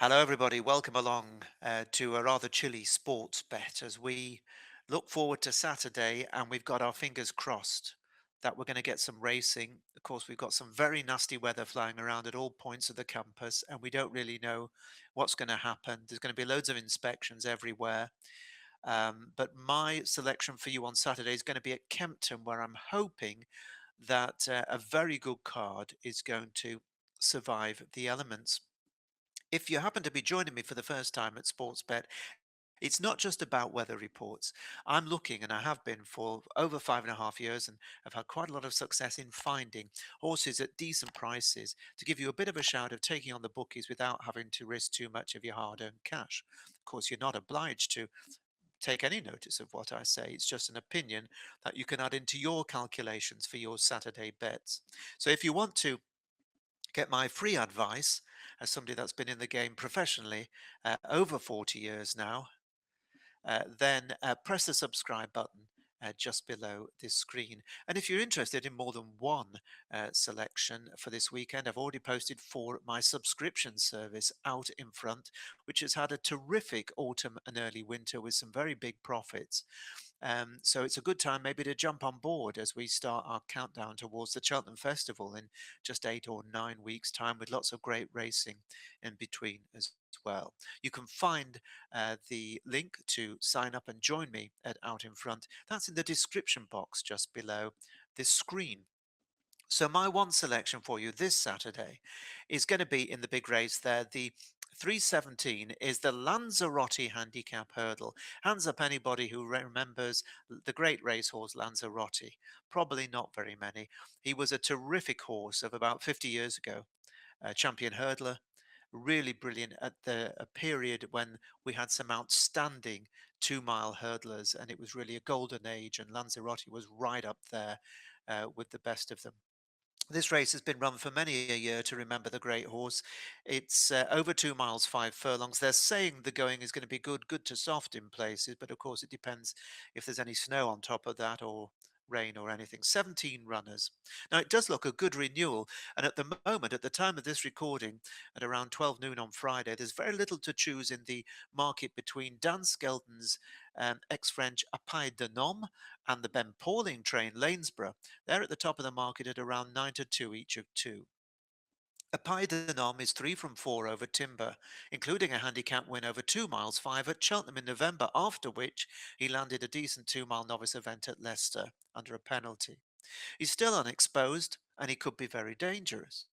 Hello, everybody. Welcome along to a rather chilly sports bet as we look forward to Saturday, and we've got our fingers crossed that we're going to get some racing. Of course, we've got some very nasty weather flying around at all points of the campus, and we don't really know what's going to happen. There's going to be loads of inspections everywhere. But my selection for you on Saturday is going to be at Kempton, where I'm hoping that a very good card is going to survive the elements. If you happen to be joining me for the first time at Sportsbet, it's not just about weather reports. I'm looking, and I have been for over 5.5 years, and I've had quite a lot of success in finding horses at decent prices to give you a bit of a shout of taking on the bookies without having to risk too much of your hard earned cash. Of course, you're not obliged to take any notice of what I say. It's just an opinion that you can add into your calculations for your Saturday bets. So if you want to get my free advice as somebody that's been in the game professionally over 40 years now, then press the subscribe button just below this screen. And if you're interested in more than one selection for this weekend, I've already posted for my subscription service Out in Front, which has had a terrific autumn and early winter with some very big profits. So it's a good time maybe to jump on board as we start our countdown towards the Cheltenham Festival in just 8 or 9 weeks' time, with lots of great racing in between as well. You can find the link to sign up and join me at Out in Front. That's in the description box just below this screen. So my one selection for you this Saturday is going to be in the big race there. The 317 is the Lanzarote handicap hurdle. Hands up anybody who remembers the great racehorse Lanzarote. Probably not very many. He was a terrific horse of about 50 years ago, a champion hurdler, really brilliant at a period when we had some outstanding 2 mile hurdlers, and it was really a golden age, and Lanzarote was right up there with the best of them. This race has been run for many a year to remember the great horse. It's over 2 miles, 5 furlongs. They're saying the going is going to be good, good to soft in places, but of course it depends if there's any snow on top of that or rain or anything. 17 runners. Now it does look a good renewal, and at the moment, at the time of this recording, at around 12 noon on Friday, there's very little to choose in the market between Dan Skelton's ex-French Apaille de Nom and the Ben Pauling train Lanesborough. They're at the top of the market at around 9 to 2 each of two. Apaille de Nom is 3 from 4 over Timber, including a handicap win over 2 miles 5 at Cheltenham in November, after which he landed a decent 2 mile novice event at Leicester under a penalty. He's still unexposed, and he could be very dangerous.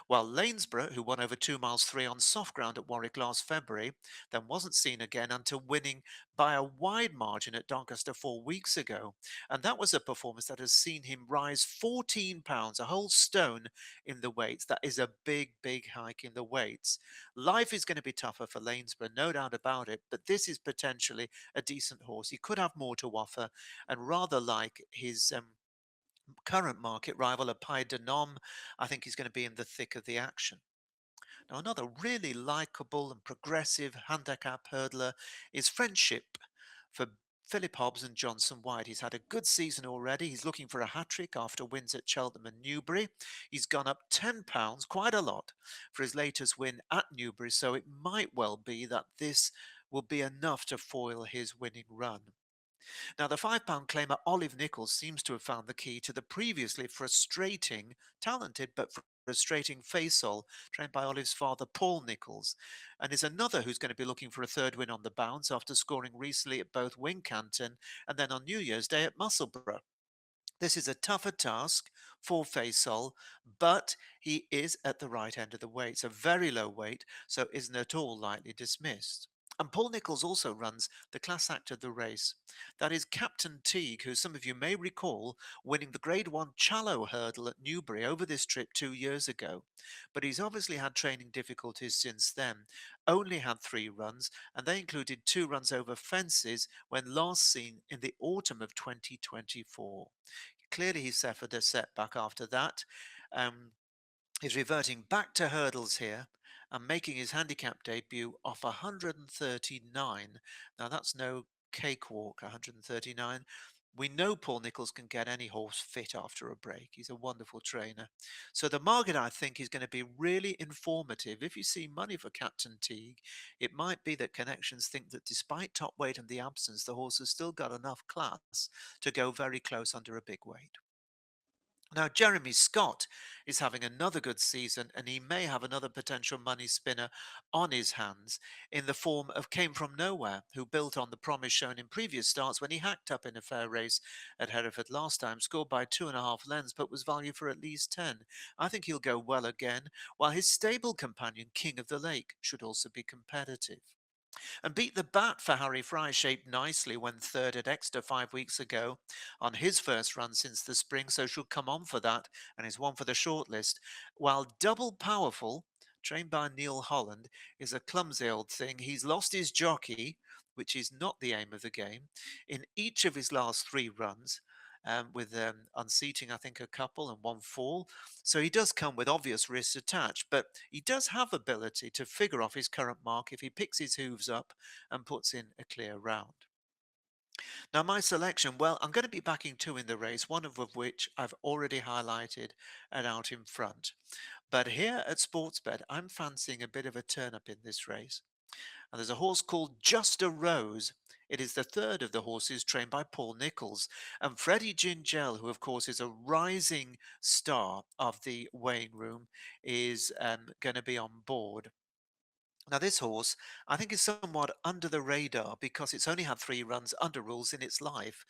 While Lanesborough, who won over 2 miles 3 on soft ground at Warwick last February, then wasn't seen again until winning by a wide margin at Doncaster 4 weeks ago. And that was a performance that has seen him rise 14 pounds, a whole stone in the weights. That is a big, big hike in the weights. Life is going to be tougher for Lanesborough, no doubt about it, but this is potentially a decent horse. He could have more to offer, and rather like his current market rival, Apaille de Nom, I think he's going to be in the thick of the action. Now, another really likable and progressive handicap hurdler is Friendship for Philip Hobbs and Johnson White. He's had a good season already. He's looking for a hat-trick after wins at Cheltenham and Newbury. He's gone up £10, quite a lot, for his latest win at Newbury, so it might well be that this will be enough to foil his winning run. Now, the £5 claimer Olive Nichols seems to have found the key to the previously frustrating, talented but frustrating Faisal, trained by Olive's father Paul Nichols, and is another who's going to be looking for a third win on the bounce after scoring recently at both Wincanton and then on New Year's Day at Musselburgh. This is a tougher task for Faisal, but he is at the right end of the weight. It's a very low weight, so isn't at all lightly dismissed. And Paul Nichols also runs the class act of the race. That is Captain Teague, who some of you may recall winning the Grade 1 Challow hurdle at Newbury over this trip 2 years ago. But he's obviously had training difficulties since then. Only had 3 runs, and they included 2 runs over fences when last seen in the autumn of 2024. Clearly, he suffered a setback after that. Um, he's reverting back to hurdles here and making his handicap debut off 139. Now, that's no cakewalk, 139. We know Paul Nicholls can get any horse fit after a break. He's a wonderful trainer. So the market, I think, is going to be really informative. If you see money for Captain Teague, it might be that connections think that despite top weight and the absence, the horse has still got enough class to go very close under a big weight. Now, Jeremy Scott is having another good season, and he may have another potential money spinner on his hands in the form of Came From Nowhere, who built on the promise shown in previous starts when he hacked up in a fair race at Hereford last time, scored by 2.5 lengths, but was valued for at least 10. I think he'll go well again, while his stable companion, King of the Lake, should also be competitive. And Beat the Bat for Harry Fry shaped nicely when third at Exeter 5 weeks ago on his first run since the spring, so should come on for that and is one for the shortlist. While Double Powerful, trained by Neil Holland, is a clumsy old thing. He's lost his jockey, which is not the aim of the game, in each of his last 3 runs. With unseating, I think, a couple and one fall. So he does come with obvious risks attached, but he does have ability to figure off his current mark if he picks his hooves up and puts in a clear round. Now, my selection, well, I'm going to be backing 2 in the race, one of which I've already highlighted and out in front. But here at Sportsbet, I'm fancying a bit of a turn up in this race. And there's a horse called Just a Rose. It is the third of the horses trained by Paul Nicholls. And Freddie Gingell, who of course is a rising star of the weighing room, is going to be on board. Now, this horse, I think, is somewhat under the radar because it's only had 3 runs under rules in its life.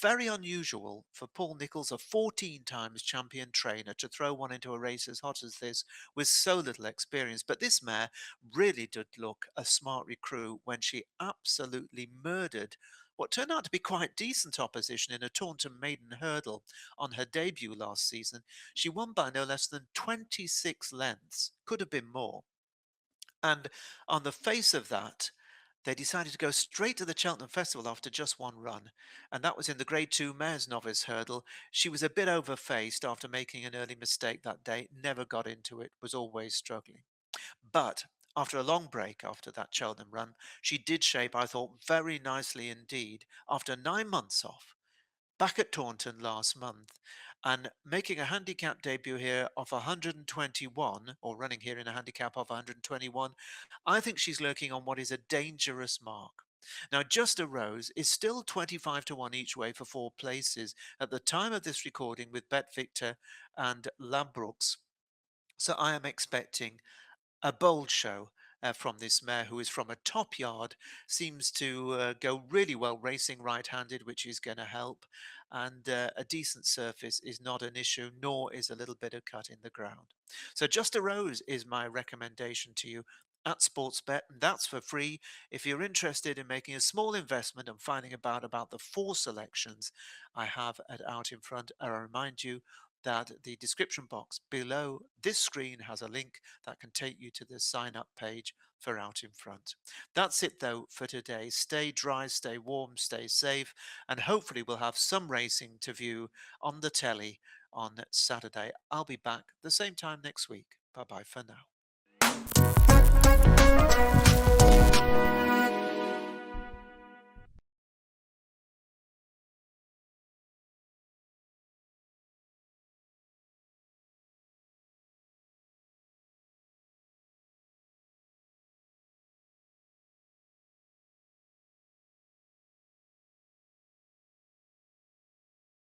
Very unusual for Paul Nicholls, a 14 times champion trainer, to throw one into a race as hot as this with so little experience. But this mare really did look a smart recruit when she absolutely murdered what turned out to be quite decent opposition in a Taunton maiden hurdle on her debut last season. She won by no less than 26 lengths, could have been more. And on the face of that, they decided to go straight to the Cheltenham Festival after just 1 run. And that was in the Grade 2 Mares Novice Hurdle. She was a bit overfaced after making an early mistake that day, never got into it, was always struggling. But after a long break after that Cheltenham run, she did shape, I thought, very nicely indeed after 9 months off back at Taunton last month and making a handicap debut here of 121, or running here in a handicap of 121. I think she's lurking on what is a dangerous mark. Now, Just a Rose is still 25 to 1 each way for 4 places at the time of this recording with Bet Victor and Ladbrokes. So I am expecting a bold show from this mare, who is from a top yard, seems to go really well racing right-handed, which is going to help. And a decent surface is not an issue, nor is a little bit of cut in the ground. So Just a Rose is my recommendation to you at Sportsbet, and that's for free. If you're interested in making a small investment and finding about the 4 selections I have at Out in Front, I remind you that the description box below this screen has a link that can take you to the sign up page for Out in Front. That's it though for today. Stay dry, stay warm, stay safe, and hopefully we'll have some racing to view on the telly on Saturday. I'll be back the same time next week. Bye bye for now.